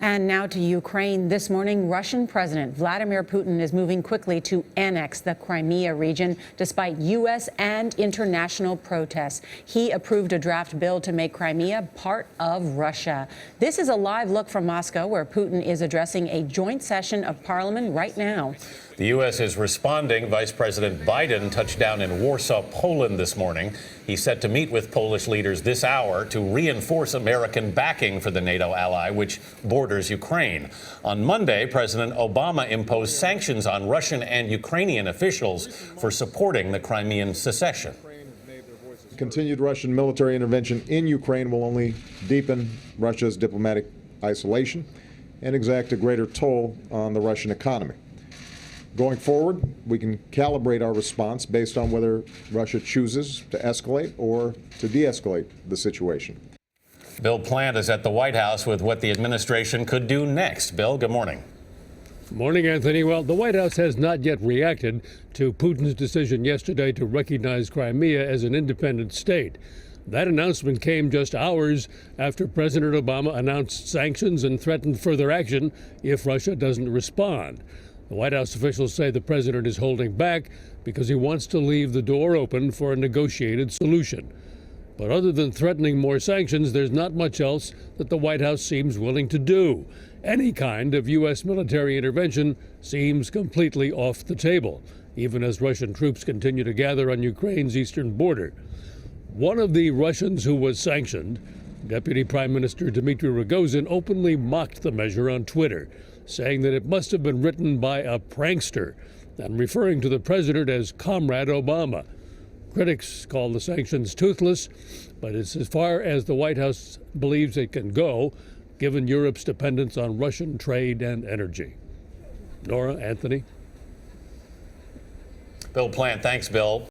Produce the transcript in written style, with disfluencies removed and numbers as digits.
And now to Ukraine. This morning, Russian President Vladimir Putin is moving quickly to annex the Crimea region, despite U.S. and international protests. He approved a draft bill to make Crimea part of Russia. This is a live look from Moscow, where Putin is addressing a joint session of parliament right now. The U.S. is responding. Vice President Biden touched down in Warsaw, Poland this morning. He's set to meet with Polish leaders this hour to reinforce American backing for the NATO ally, which borders Ukraine. On Monday, President Obama imposed sanctions on Russian and Ukrainian officials for supporting the Crimean secession. Continued Russian military intervention in Ukraine will only deepen Russia's diplomatic isolation and exact a greater toll on the Russian economy. Going forward, we can calibrate our response based on whether Russia chooses to escalate or to de-escalate the situation. Bill Plante is at the White House with what the administration could do next. Bill, good morning. Good morning, Anthony. Well, the White House has not yet reacted to Putin's decision yesterday to recognize Crimea as an independent state. That announcement came just hours after President Obama announced sanctions and threatened further action if Russia doesn't respond. The White House officials say the president is holding back because he wants to leave the door open for a negotiated solution. But other than threatening more sanctions, there's not much else that the White House seems willing to do. Any kind of U.S. military intervention seems completely off the table, even as Russian troops continue to gather on Ukraine's eastern border. One of the Russians who was sanctioned, Deputy Prime Minister Dmitry Rogozin, openly mocked the measure on Twitter, saying that it must have been written by a prankster and referring to the president as Comrade Obama. Critics call the sanctions toothless, but it's as far as the White House believes it can go, given Europe's dependence on Russian trade and energy. Nora, Anthony. Bill Plante, thanks, Bill.